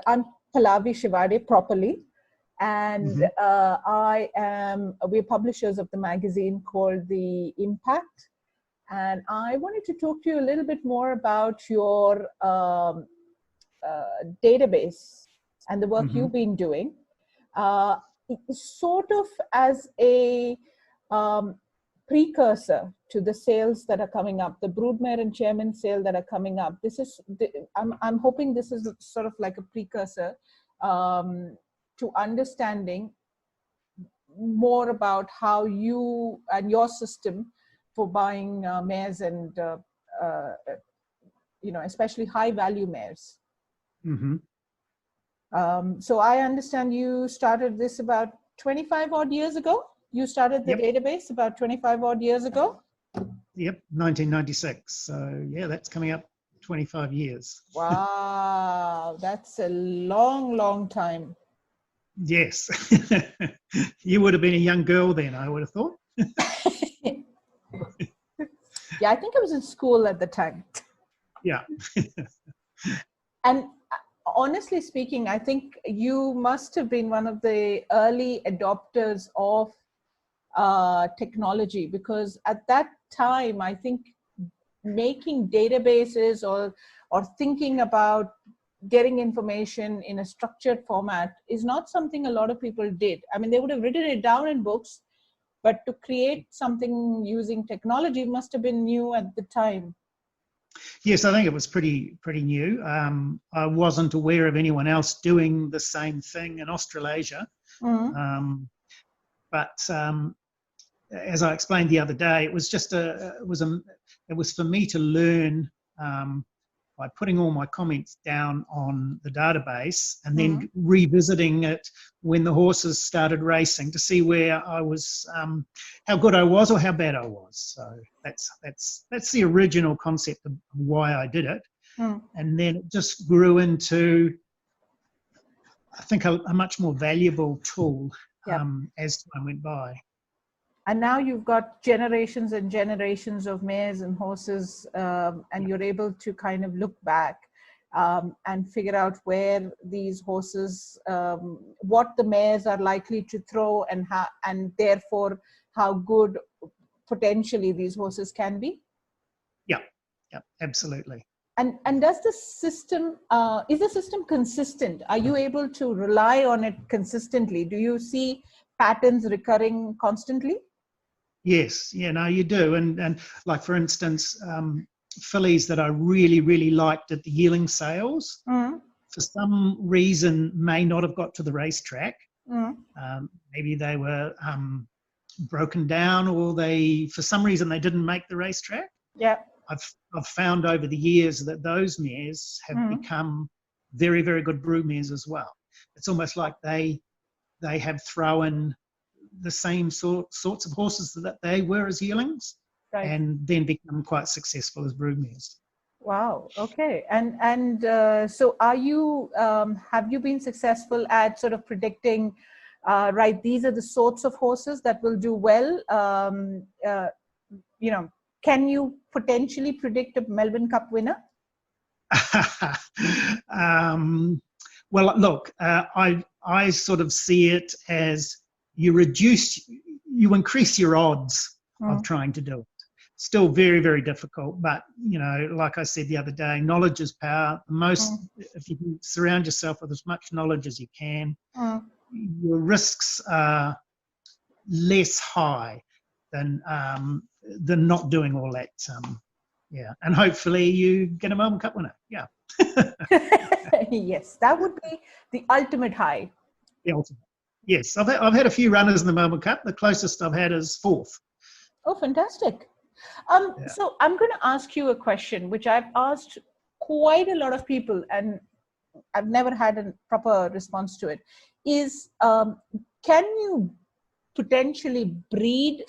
I'm Pallavi Shivade properly, and we're publishers of the magazine called The Impact. And I wanted to talk to you a little bit more about your database and the work you've been doing, sort of as a precursor to the sales that are coming up, the broodmare and chairman sale that are coming up. I'm hoping this is sort of like a precursor to understanding more about how you and your system for buying mares and especially high value mares. So I understand you started this about 25 odd years ago. You started the database about 25 odd years ago. Yep, 1996. So yeah, that's coming up 25 years. Wow, that's a long, long time. Yes. You would have been a young girl then, I would have thought. Yeah, I think I was in school at the time. Yeah. And honestly speaking, I think you must have been one of the early adopters of technology, because at that time, I think making databases or thinking about getting information in a structured format is not something a lot of people did. I mean, they would have written it down in books, but to create something using technology must have been new at the time. Yes, I think it was pretty new. I wasn't aware of anyone else doing the same thing in Australasia. But as I explained the other day, it was just it was for me to learn by putting all my comments down on the database and then revisiting it when the horses started racing to see where I was, how good I was or how bad I was. So that's the original concept of why I did it. And then it just grew into, I think, a much more valuable tool as time went by. And now you've got generations and generations of mares and horses, and you're able to kind of look back and figure out where these horses, what the mares are likely to throw, and therefore how good potentially these horses can be. Yeah, absolutely. And does the system, is the system consistent? Are you able to rely on it consistently? Do you see patterns recurring constantly? Yes, no, you do. And like, for instance, fillies that I really liked at the yearling sales, for some reason may not have got to the racetrack. Maybe they were broken down, or for some reason they didn't make the racetrack. Yeah. I've found over the years that those mares have become very, very good brood mares as well. It's almost like they have thrown the same sorts of horses that they were as yearlings, and then become quite successful as broodmares. Wow. Okay. And so are you, have you been successful at sort of predicting, right, these are the sorts of horses that will do well? Can you potentially predict a Melbourne Cup winner? Well, look, I sort of see it as you increase your odds of trying to do it. Still very, very difficult, but like I said the other day, knowledge is power. If you can surround yourself with as much knowledge as you can, your risks are less high than not doing all that. And hopefully you get a Melbourne Cup winner. Yeah. Yes, that would be the ultimate high. The ultimate. Yes, I've had a few runners in the Melbourne Cup. The closest I've had is 4th. Oh, fantastic. So I'm going to ask you a question, which I've asked quite a lot of people, and I've never had a proper response to it, is can you potentially breed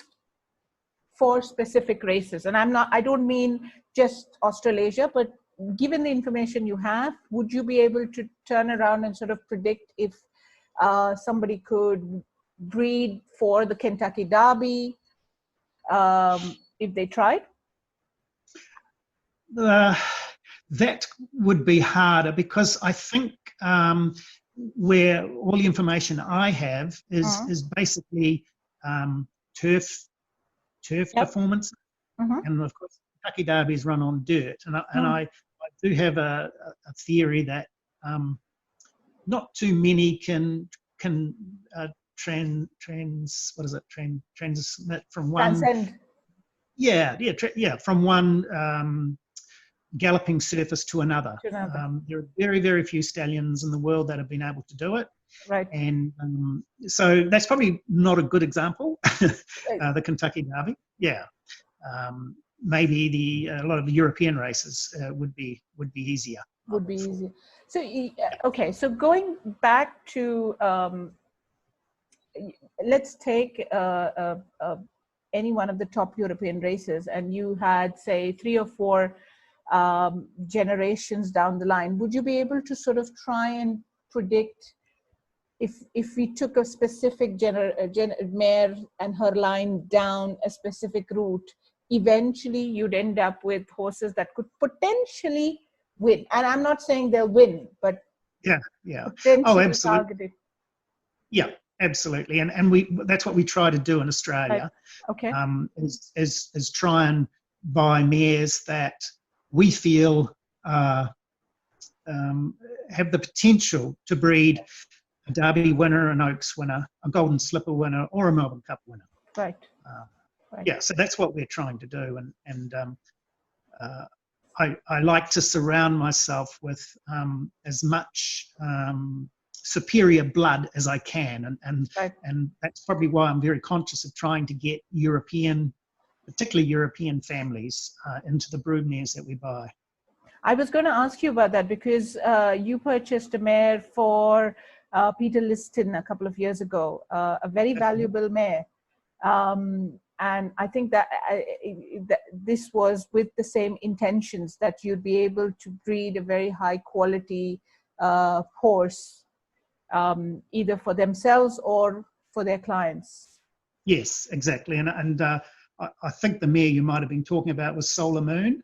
for specific races? And I don't mean just Australasia, but given the information you have, would you be able to turn around and sort of predict if somebody could breed for the Kentucky Derby if they tried? that would be harder, because I think where all the information I have is basically turf performance, and of course Kentucky Derbies run on dirt, and I do have a theory that not too many can transmit from one. Transcend. From one galloping surface to another. There are very, very few stallions in the world that have been able to do it. Right. And so that's probably not a good example, the Kentucky Derby. Yeah. Maybe a lot of the European races would be easier. Would be easier. So, okay, so going back to, let's take any one of the top European races, and you had, say, 3 or 4 generations down the line. Would you be able to sort of try and predict if we took a specific mare and her line down a specific route, eventually you'd end up with horses that could potentially win? And I'm not saying they'll win, but oh, absolutely. Targeted. Yeah, absolutely. And that's what we try to do in Australia. Right. Okay. Is try and buy mares that we feel have the potential to breed a Derby winner, an Oaks winner, a Golden Slipper winner, or a Melbourne Cup winner. Right. Yeah, so that's what we're trying to do, and I like to surround myself with as much superior blood as I can, and that's probably why I'm very conscious of trying to get particularly European families into the broodmares that we buy. I was going to ask you about that, because you purchased a mare for Peter Liston a couple of years ago, a very valuable mare. And I think that this was with the same intentions, that you'd be able to breed a very high quality horse, either for themselves or for their clients. Yes, exactly. And I think the mare you might have been talking about was Solar Moon.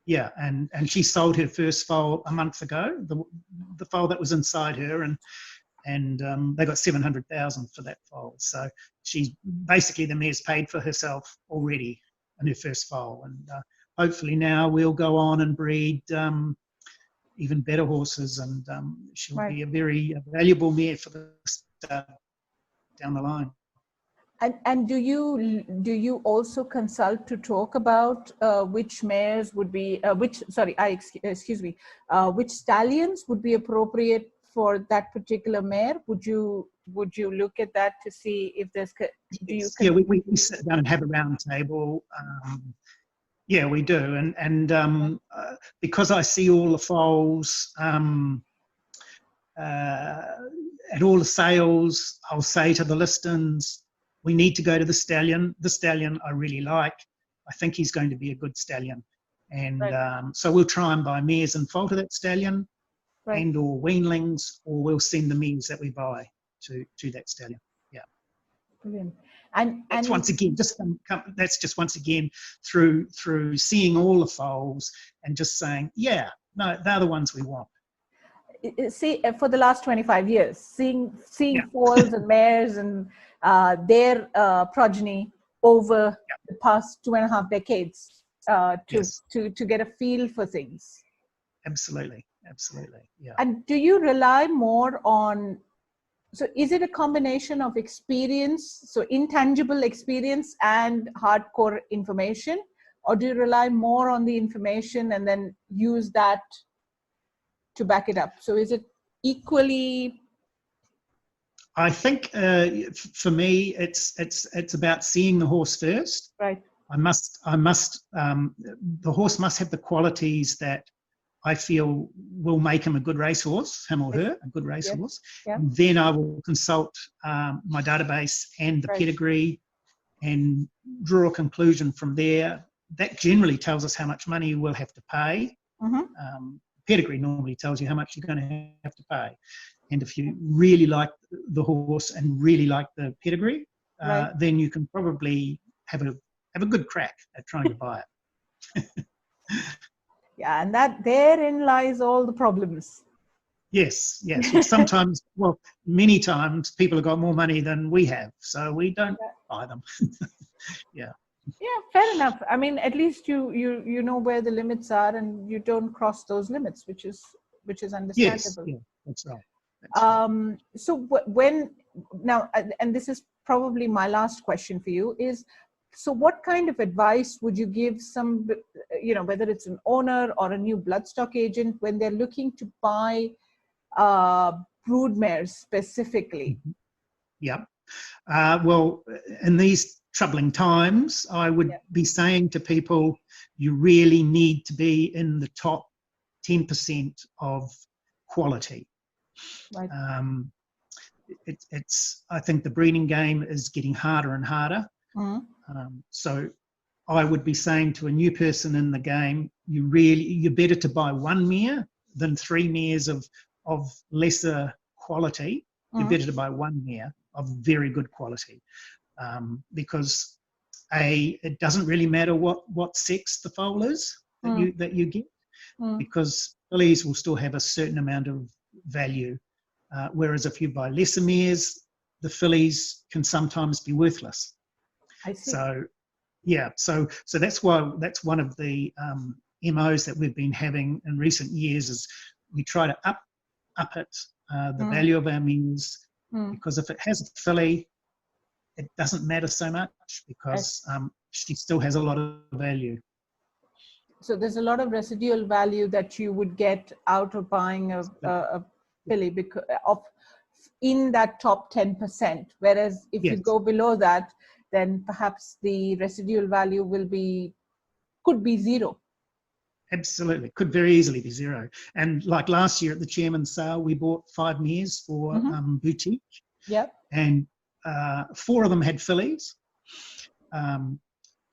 Yeah, and she sold her first foal a month ago, the foal that was inside her, and they got 700,000 for that foal. So she's basically, the mare's paid for herself already in her first foal, and hopefully now we'll go on and breed even better horses, and she'll be a very valuable mare for the down the line. And do you also consult to talk about which mares would be which stallions would be appropriate for that particular mare? Would you look at that to see if there's we sit down and have a round table. Yeah, we do, and because I see all the foals at all the sales, I'll say to the listings, we need to go to the stallion. The stallion I really like. I think he's going to be a good stallion. And so we'll try and buy mares and foal to that stallion, and or weanlings, or we'll send the mares that we buy to that stallion. Yeah. Brilliant. And that's once again through seeing all the foals and just saying, yeah, no, they're the ones we want. See, for the last 25 years, seeing foals and mares and their progeny over the past 2.5 decades to get a feel for things. Absolutely, yeah. And do you rely more on, so is it a combination of experience, so intangible experience and hardcore information, or do you rely more on the information and then use that to back it up? So is it equally? I think for me, it's about seeing the horse first. Right. The horse must have the qualities that I feel will make him a good racehorse, him or her, a good racehorse. Yeah. And then I will consult my database and the pedigree and draw a conclusion from there. That generally tells us how much money we'll have to pay. Pedigree normally tells you how much you're going to have to pay. And if you really like the horse and really like the pedigree, then you can probably have a good crack at trying to buy it. Yeah, and that therein lies all the problems. Yes, yes. Sometimes, well, many times people have got more money than we have, so we don't buy them. Yeah. Yeah, fair enough. I mean, at least you know where the limits are, and you don't cross those limits, which is Yes, understandable. yeah, that's right. That's right. So when now, and this is probably my last question for you, is so what kind of advice would you give some, whether it's an owner or a new bloodstock agent, when they're looking to buy broodmares specifically? Yeah. Well, in these troubling times, I would be saying to people, you really need to be in the top 10% of quality. Right. I think the breeding game is getting harder and harder. So I would be saying to a new person in the game, you're better to buy one mare than 3 mares of lesser quality. You're better to buy one mare of very good quality, because it doesn't really matter what sex the foal is that you get, because fillies will still have a certain amount of value, whereas if you buy lesser mares, the fillies can sometimes be worthless. I see. So yeah, so that's one of the MOs that we've been having in recent years, is we try to up it, the value of our mares, because if it has a filly, it doesn't matter so much, because she still has a lot of value. So there's a lot of residual value that you would get out of buying a filly because in that top 10%. Whereas if you go below that, then perhaps the residual value could be zero. Absolutely, could very easily be zero. And like last year at the chairman's sale, we bought 5 mares for boutique. Yep. And 4 of them had fillies.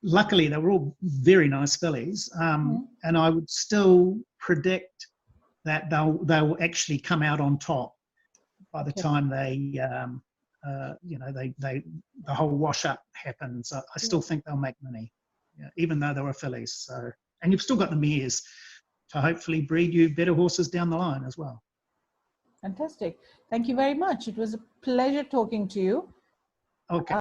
Luckily, they were all very nice fillies, and I would still predict that they will actually come out on top by the time the whole wash up happens. I still think they'll make money, even though they were fillies. So, and you've still got the mares to hopefully breed you better horses down the line as well. Fantastic. Thank you very much. It was a pleasure talking to you. Okay.